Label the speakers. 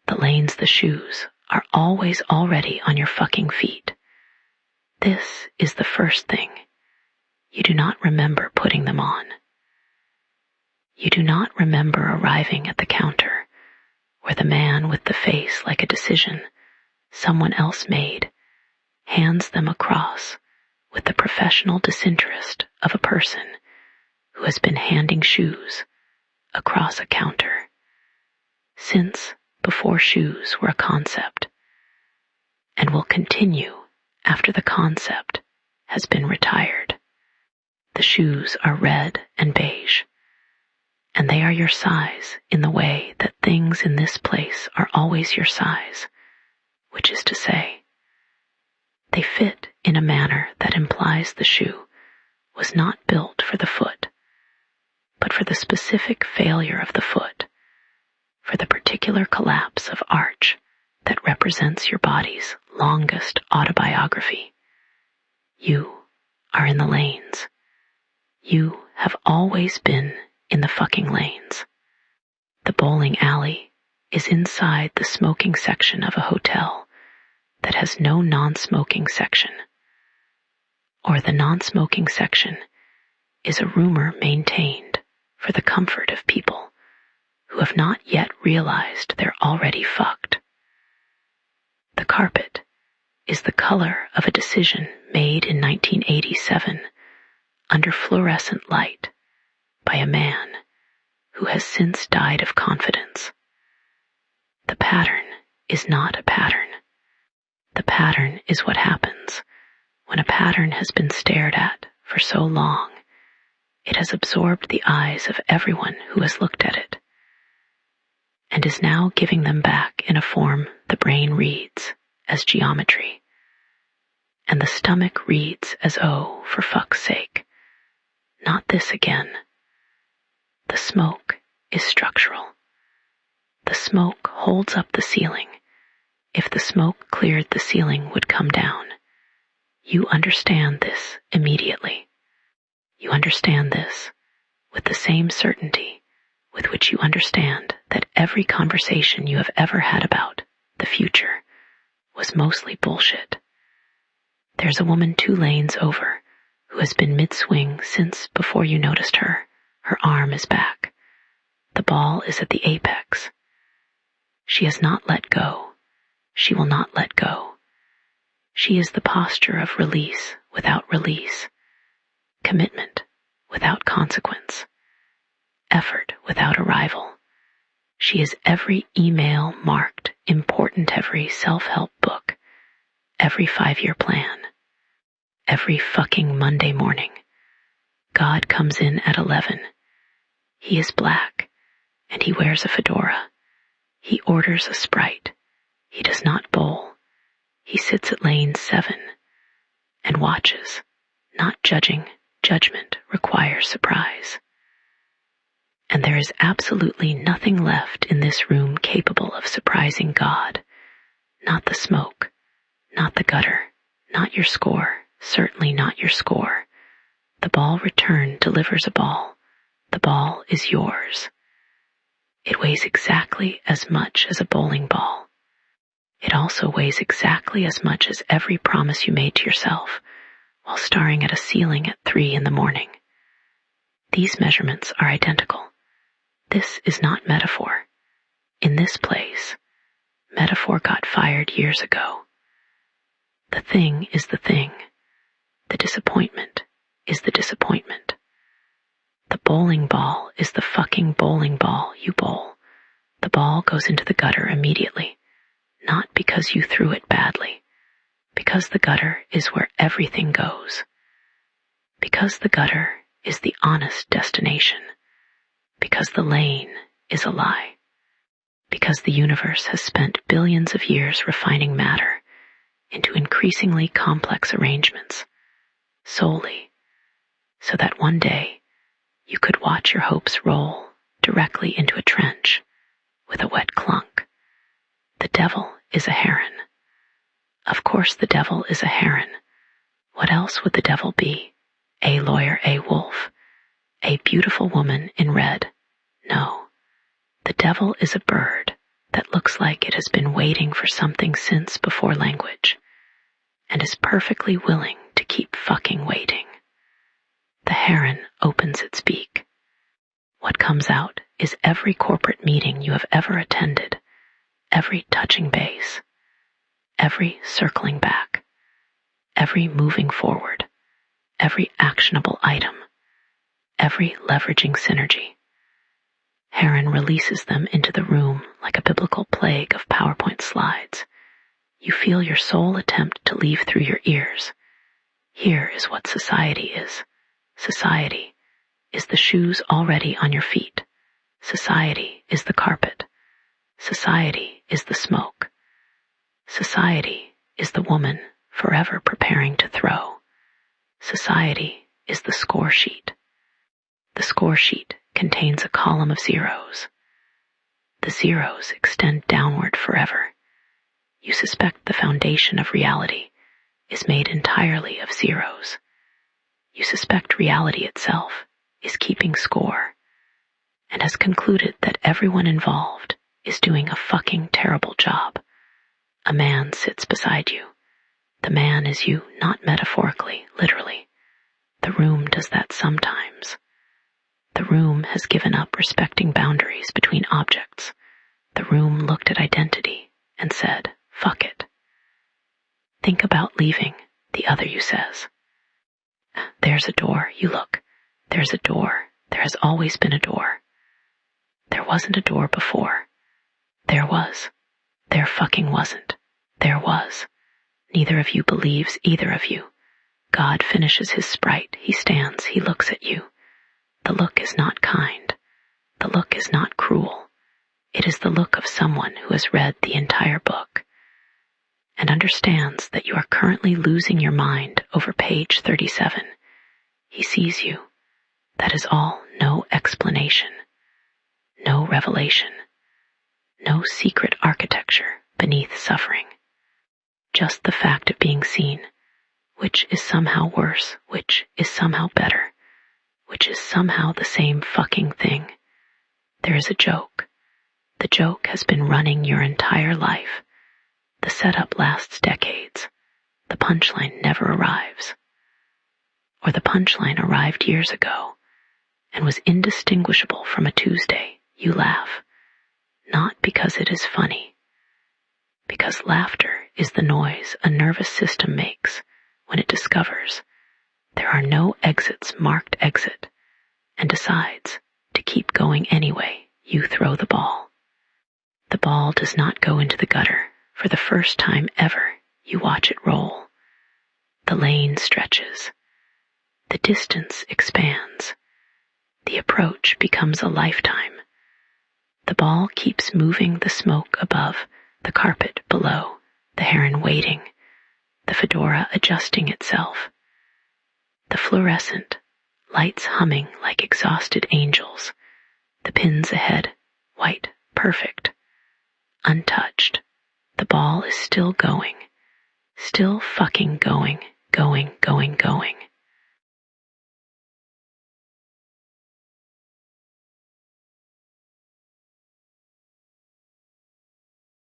Speaker 1: the lanes, the shoes, are always already on your fucking feet. This is the first thing. You do not remember putting them on. You do not remember arriving at the counter where the man with the face like a decision someone else made hands them across with the professional disinterest of a person who has been handing shoes across a counter since before shoes were a concept, and will continue after the concept has been retired. The shoes are red and beige, and they are your size in the way that things in this place are always your size, which is to say, they fit in a manner that implies the shoe was not built for the foot, but for the specific failure of the foot, for the particular collapse of arch that represents your body's longest autobiography. You are in the lanes. You have always been in the fucking lanes. The bowling alley is inside the smoking section of a hotel that has no non-smoking section. Or the non-smoking section is a rumor maintained for the comfort of people who have not yet realized they're already fucked. The carpet is the color of a decision made in 1987 under fluorescent light by a man who has since died of confidence. The pattern is not a pattern. The pattern is what happens when a pattern has been stared at for so long it has absorbed the eyes of everyone who has looked at it, and is now giving them back in a form the brain reads as geometry, and the stomach reads as, oh, for fuck's sake, not this again. The smoke is structural. The smoke holds up the ceiling. If the smoke cleared, the ceiling would come down. You understand this immediately. You understand this with the same certainty with which you understand that every conversation you have ever had about the future was mostly bullshit. There's a woman 2 lanes over who has been mid-swing since before you noticed her. Her arm is back. The ball is at the apex. She has not let go. She will not let go. She is the posture of release without release, commitment without consequence, effort without arrival. She is every email marked important, every self-help book, every 5-year plan, every fucking Monday morning. God comes in at 11. He is black, and he wears a fedora. He orders a Sprite. He does not bowl. He sits at lane 7 and watches, not judging. Judgment requires surprise. And there is absolutely nothing left in this room capable of surprising God. Not the smoke, not the gutter, not your score, certainly not your score. The ball return delivers a ball. The ball is yours. It weighs exactly as much as a bowling ball. It also weighs exactly as much as every promise you made to yourself while staring at a ceiling at 3 in the morning. These measurements are identical. This is not metaphor. In this place, metaphor got fired years ago. The thing is the thing. The disappointment is the disappointment. The bowling ball is the fucking bowling ball you bowl. The ball goes into the gutter immediately, not because you threw it badly, because the gutter is where everything goes. Because the gutter is the honest destination. Because the lane is a lie. Because the universe has spent billions of years refining matter into increasingly complex arrangements, solely so that one day you could watch your hopes roll directly into a trench with a wet clunk. The devil is a heron. Of course the devil is a heron. What else would the devil be? A lawyer, a wolf, a beautiful woman in red? No. The devil is a bird that looks looks like it has been waiting for something since before language, and is perfectly willing to keep fucking waiting. The heron opens its beak. What comes out is every corporate meeting you have ever attended, every touching base, every circling back, every moving forward, every actionable item, every leveraging synergy. Heron releases them into the room like a biblical plague of PowerPoint slides. You feel your soul attempt to leave through your ears. Here is what society is. Society is the shoes already on your feet. Society is the carpet. Society is the smoke. Society is the woman forever preparing to throw. Society is the score sheet. The score sheet contains a column of zeros. The zeros extend downward forever. You suspect the foundation of reality is made entirely of zeros. You suspect reality itself is keeping score, and has concluded that everyone involved is doing a fucking terrible job. A man sits beside you. The man is you, not metaphorically, literally. The room does that sometimes. The room has given up respecting boundaries between objects. The room looked at identity and said, fuck it. Think about leaving, the other you says. There's a door, you look. There's a door. There has always been a door. There wasn't a door before. There was. There fucking wasn't. There was. Neither of you believes either of you. God finishes his sprite. He stands. He looks at you. The look is not kind. The look is not cruel. It is the look of someone who has read the entire book and understands that you are currently losing your mind over page 37. He sees you. That is all. No explanation. No revelation. No secret architecture beneath suffering. Just the fact of being seen, which is somehow worse, which is somehow better, which is somehow the same fucking thing. There is a joke. The joke has been running your entire life. The setup lasts decades. The punchline never arrives. Or the punchline arrived years ago and was indistinguishable from a Tuesday. You laugh, not because it is funny, because laughter is the noise a nervous system makes when it discovers there are no exits marked exit and decides to keep going anyway. You throw the ball. The ball does not go into the gutter. For the first time ever, you watch it roll. The lane stretches. The distance expands. The approach becomes a lifetime. The ball keeps moving, the smoke above, the carpet below, the heron waiting, the fedora adjusting itself. The fluorescent, lights humming like exhausted angels, the pins ahead, white, perfect, untouched. The ball is still going, still fucking going, going, going, going.